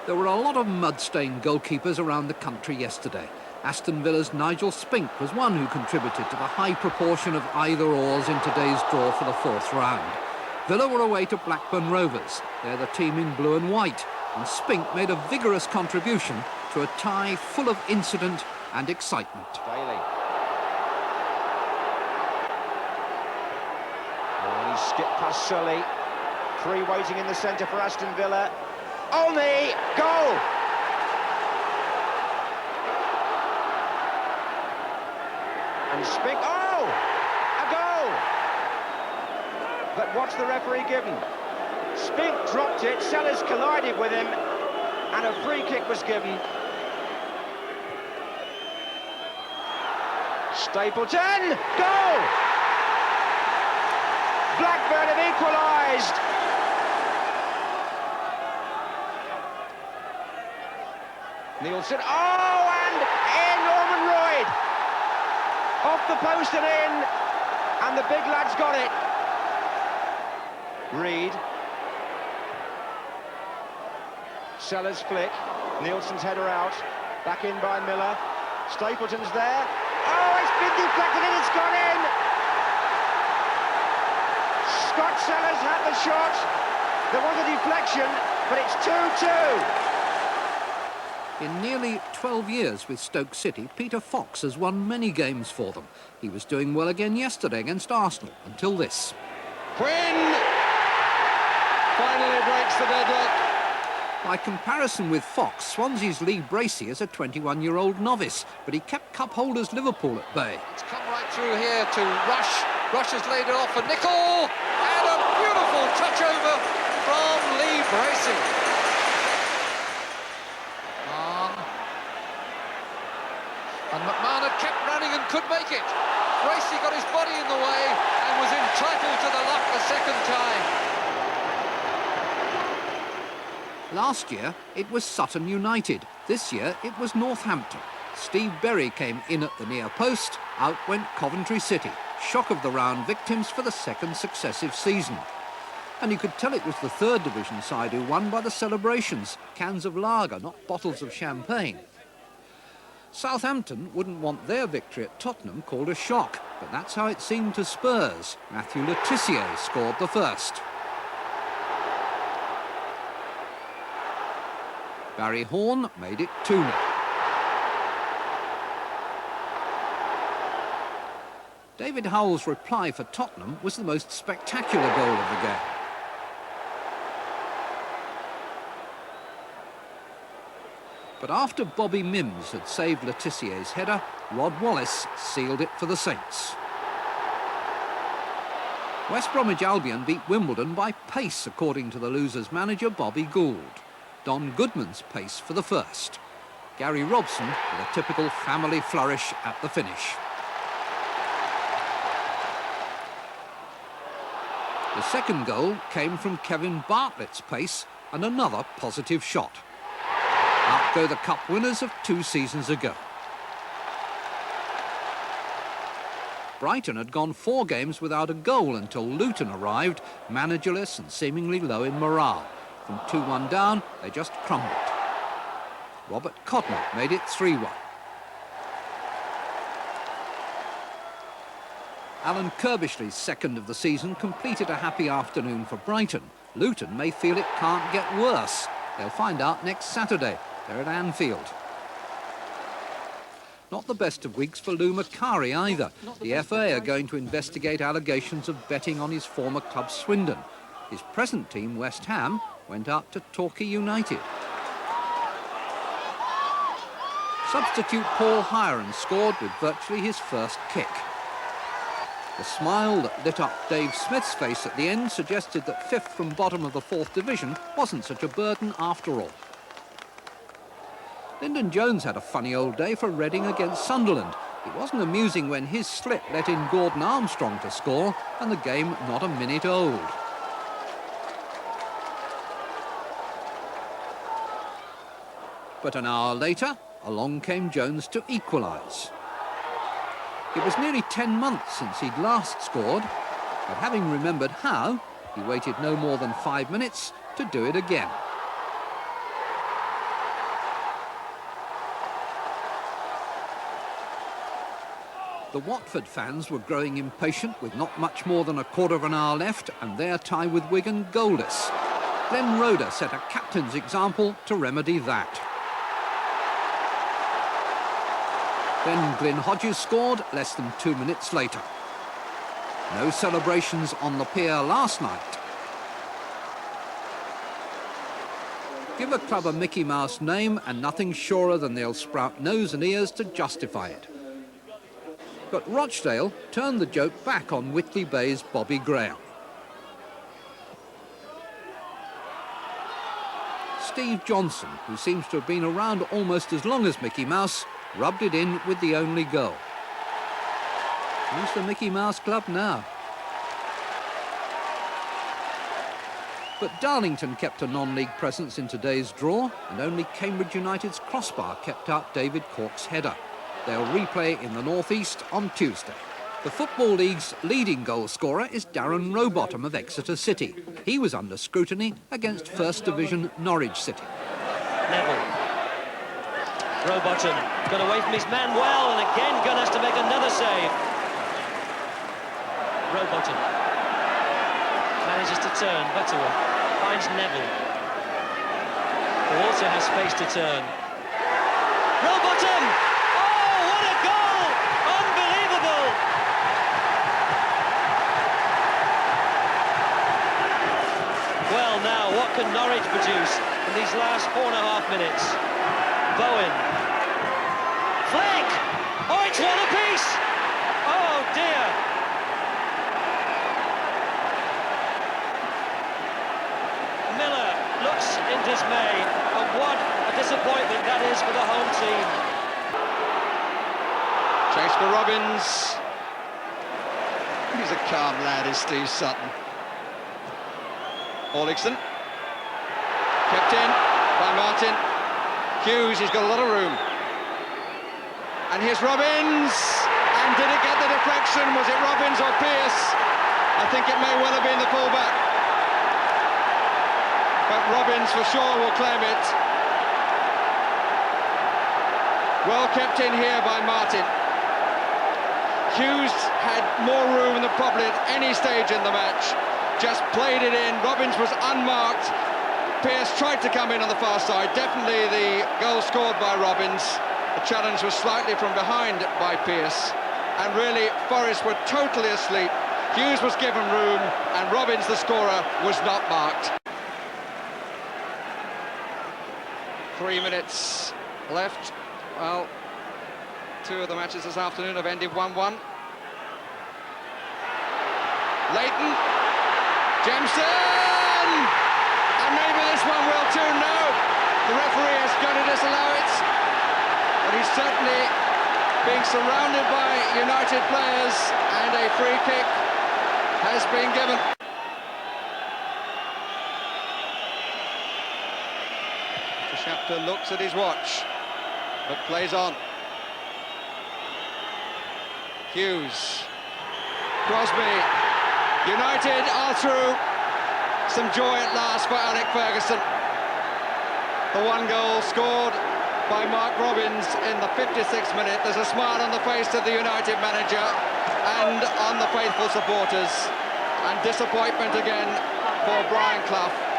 There were a lot of mud-stained goalkeepers around the country yesterday. Aston Villa's Nigel Spink was one who contributed to the high proportion of either-ors in today's draw for the fourth round. Villa were away to Blackburn Rovers. They're the team in blue and white, and Spink made a vigorous contribution to a tie full of incident and excitement. Daly. Oh, he skipped past Sully. Three waiting in the centre for Aston Villa. On the goal! And Spink, oh! A goal! But what's the referee given? Spink dropped it, Sellers collided with him, and a free kick was given. Stapleton, goal! Blackburn have equalised. Nielsen, oh, and in Norman Royd! Off the post and in, and the big lad's got it. Reed. Sellers flick, Nielsen's header out, back in by Miller. Stapleton's there. Oh, it's been deflected and it's gone in! Scott Sellers had the shot. There was a deflection, but it's 2-2. In nearly 12 years with Stoke City, Peter Fox has won many games for them. He was doing well again yesterday against Arsenal, until this. Quinn finally breaks the deadlock. By comparison with Fox, Swansea's Lee Bracey is a 21-year-old novice, but he kept cup holders Liverpool at bay. It's come right through here to Rush. Rush has laid it off for Nicol, and a beautiful touch over from Lee Bracey. And McMahon had kept running and could make it. Bracey got his body in the way and was entitled to the luck the second time. Last year, it was Sutton United. This year, it was Northampton. Steve Berry came in at the near post. Out went Coventry City. Shock of the round victims for the second successive season. And you could tell it was the third division side who won by the celebrations. Cans of lager, not bottles of champagne. Southampton wouldn't want their victory at Tottenham called a shock, but that's how it seemed to Spurs. Matthew Le Tissier scored the first. Barry Horn made it 2-0. David Howell's reply for Tottenham was the most spectacular goal of the game. But after Bobby Mims had saved Le Tissier's header, Rod Wallace sealed it for the Saints. West Bromwich Albion beat Wimbledon by pace, according to the losers' manager Bobby Gould. Don Goodman's pace for the first. Gary Robson with a typical family flourish at the finish. The second goal came from Kevin Bartlett's pace and another positive shot. Out go the cup winners of 2 seasons ago. Brighton had gone 4 games without a goal until Luton arrived, managerless and seemingly low in morale. From 2-1 down, they just crumbled. Robert Cotton made it 3-1. Alan Kirbishley's second of the season completed a happy afternoon for Brighton. Luton may feel it can't get worse. They'll find out next Saturday. They're at Anfield. Not the best of weeks for Lou Macari either. The FA are going to investigate allegations of betting on his former club Swindon. His present team, West Ham, went out to Torquay United. Substitute Paul Hiron scored with virtually his first kick. The smile that lit up Dave Smith's face at the end suggested that 5th from bottom of the 4th division wasn't such a burden after all. Lyndon Jones had a funny old day for Reading against Sunderland. It wasn't amusing when his slip let in Gordon Armstrong to score, and the game not a minute old. But an hour later, along came Jones to equalise. It was nearly 10 months since he'd last scored, but having remembered how, he waited no more than 5 minutes to do it again. The Watford fans were growing impatient with not much more than a quarter of an hour left and their tie with Wigan goalless. Then Roeder set a captain's example to remedy that. Then Glyn Hodges scored less than 2 minutes later. No celebrations on the pier last night. Give a club a Mickey Mouse name and nothing's surer than they'll sprout nose and ears to justify it. But Rochdale turned the joke back on Whitley Bay's Bobby Graham. Steve Johnson, who seems to have been around almost as long as Mickey Mouse, rubbed it in with the only goal. Who's the Mickey Mouse Club now? But Darlington kept a non-league presence in today's draw, and only Cambridge United's crossbar kept out David Cork's header. They'll replay in the North East on Tuesday. The Football League's leading goal scorer is Darren Rowbottom of Exeter City. He was under scrutiny against First Division Norwich City. Neville. Rowbottom got away from his man well, and again Gunn has to make another save. Rowbottom manages to turn. Butterworth finds Neville, who also has space to turn. Rowbottom! Oh, what a goal! Unbelievable! Well, now, what can Norwich produce in these last 4.5 minutes? Bowen. Flick! Oh, it's one apiece! Oh, dear! Miller looks in dismay, and what a disappointment that is for the home team. Chase for Robbins. He's a calm lad, is Steve Sutton. Orlickson. Kept in by Martin. Hughes, he's got a lot of room. And here's Robbins. And did it get the deflection? Was it Robbins or Pearce? I think it may well have been the fullback. But Robbins for sure will claim it. Well kept in here by Martin. Hughes had more room than probably at any stage in the match. Just played it in. Robbins was unmarked. Pearce tried to come in on the far side. Definitely the goal scored by Robbins. The challenge was slightly from behind by Pearce. And really, Forest were totally asleep. Hughes was given room, and Robbins, the scorer, was not marked. 3 minutes left. Well, 2 of the matches this afternoon have ended 1-1. Leighton. Jemson! And maybe this one will too. No, the referee is going to disallow it. But he's certainly being surrounded by United players, and a free kick has been given. Shapter looks at his watch, but plays on. Hughes. Crosby. United are through. Some joy at last for Alec Ferguson. The 1 goal scored by Mark Robbins in the 56th minute. There's a smile on the face of the United manager and on the faithful supporters. And disappointment again for Brian Clough.